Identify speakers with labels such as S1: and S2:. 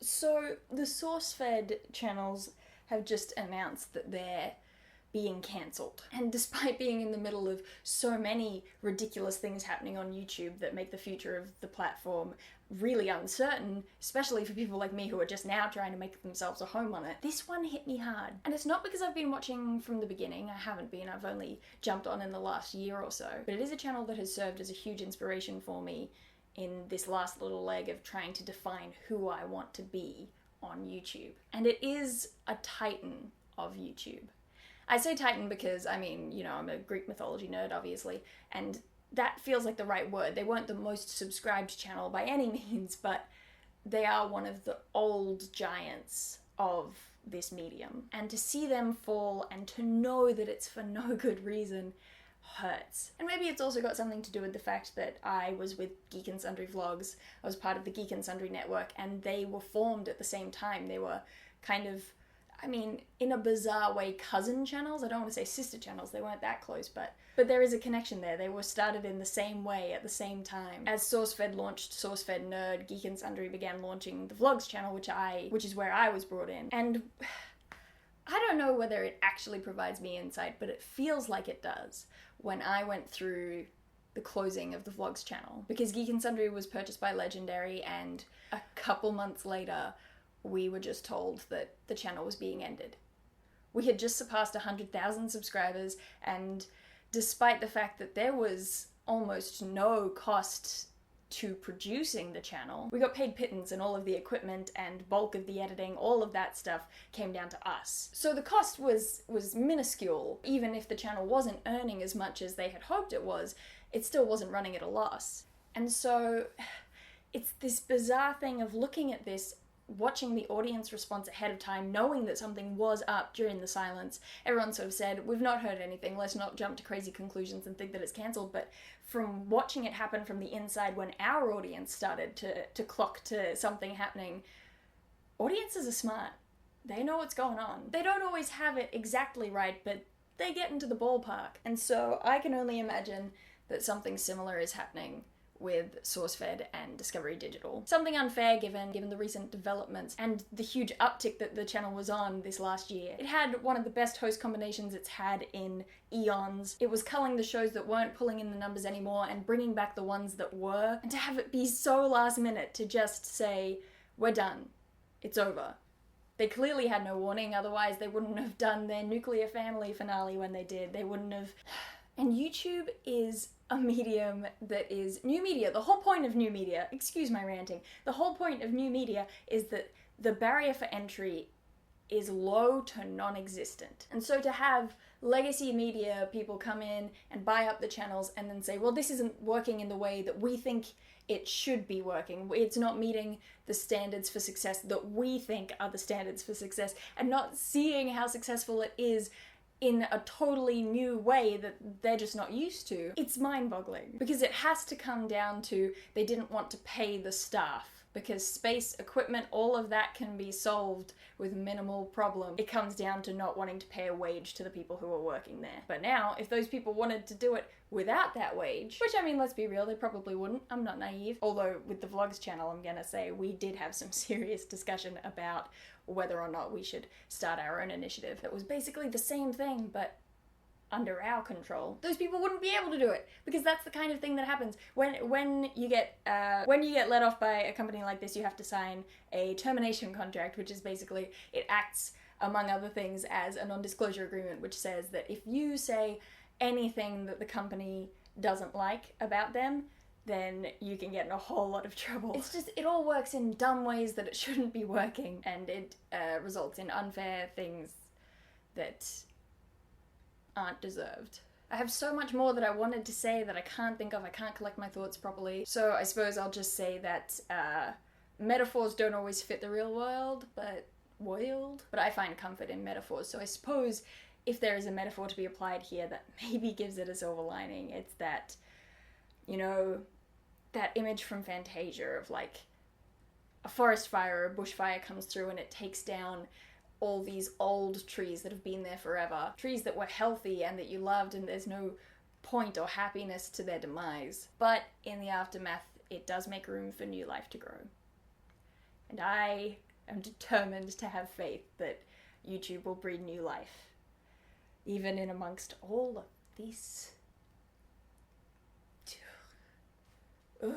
S1: So the SourceFed channels have just announced that they're being cancelled. And despite being in the middle of so many ridiculous things happening on YouTube that make the future of the platform really uncertain, especially for people like me who are just now trying to make themselves a home on it, this one hit me hard. And it's not because I've been watching from the beginning. I haven't been. I've only jumped on in the last year or so. But it is a channel that has served as a huge inspiration for me in this last little leg of trying to define who I want to be on YouTube. And it is a titan of YouTube. I say titan because, I mean, you know, I'm a Greek mythology nerd, obviously, and that feels like the right word. They weren't the most subscribed channel by any means, but they are one of the old giants of this medium. And to see them fall and to know that it's for no good reason hurts. And maybe it's also got something to do with the fact that I was with Geek and Sundry Vlogs. I was part of the Geek and Sundry network, and they were formed at the same time. They were kind of, I mean, in a bizarre way, cousin channels. I don't want to say sister channels, they weren't that close, but there is a connection there. They were started in the same way at the same time. As SourceFed launched SourceFed Nerd, Geek and Sundry began launching the Vlogs channel, which is where I was brought in. And I don't know whether it actually provides me insight, but it feels like it does when I went through the closing of the Vlogs channel. Because Geek and Sundry was purchased by Legendary, and a couple months later, we were just told that the channel was being ended. We had just surpassed 100,000 subscribers, and despite the fact that there was almost no cost to producing the channel, we got paid pittance, and all of the equipment and bulk of the editing, all of that stuff came down to us. So the cost was minuscule. Even if the channel wasn't earning as much as they had hoped it was, it still wasn't running at a loss. And so it's this bizarre thing of looking at this, watching the audience response ahead of time, knowing that something was up during the silence. Everyone sort of said, we've not heard anything, let's not jump to crazy conclusions and think that it's cancelled. But from watching it happen from the inside, when our audience started to clock to something happening, audiences are smart. They know what's going on. They don't always have it exactly right, but they get into the ballpark. And so I can only imagine that something similar is happening with SourceFed and Discovery Digital. Something unfair given the recent developments and the huge uptick that the channel was on this last year. It had one of the best host combinations it's had in eons. It was culling the shows that weren't pulling in the numbers anymore and bringing back the ones that were. And to have it be so last minute to just say, we're done. It's over. They clearly had no warning, otherwise they wouldn't have done their nuclear family finale when they did. They wouldn't have. And YouTube is a medium that is new media. The whole point of new media, excuse my ranting, the whole point of new media is that the barrier for entry is low to non-existent. And so to have legacy media people come in and buy up the channels and then say, well, this isn't working in the way that we think it should be working. It's not meeting the standards for success that we think are the standards for success, and not seeing how successful it is in a totally new way that they're just not used to. It's mind-boggling, because it has to come down to they didn't want to pay the staff, because space, equipment, all of that can be solved with minimal problem. It comes down to not wanting to pay a wage to the people who are working there. But now, if those people wanted to do it without that wage, which, I mean, let's be real, they probably wouldn't. I'm not naive. Although with the Vlogs channel, I'm gonna say we did have some serious discussion about whether or not we should start our own initiative. It was basically the same thing, but under our control. Those people wouldn't be able to do it, because that's the kind of thing that happens when you get let off by a company like this. You have to sign a termination contract, which is basically, it acts among other things as a non-disclosure agreement, which says that if you say anything that the company doesn't like about them, then you can get in a whole lot of trouble. It's just, it all works in dumb ways that it shouldn't be working, and it results in unfair things that aren't deserved. I have so much more that I wanted to say that I can't think of. I can't collect my thoughts properly. So I suppose I'll just say that metaphors don't always fit the real world, but I find comfort in metaphors. So I suppose if there is a metaphor to be applied here that maybe gives it a silver lining, it's that, you know, that image from Fantasia of like a forest fire or a bushfire comes through and it takes down all these old trees that have been there forever, trees that were healthy and that you loved, and there's no point or happiness to their demise. But in the aftermath, it does make room for new life to grow. And I I'm determined to have faith that YouTube will breathe new life, even in amongst all of these. Ugh.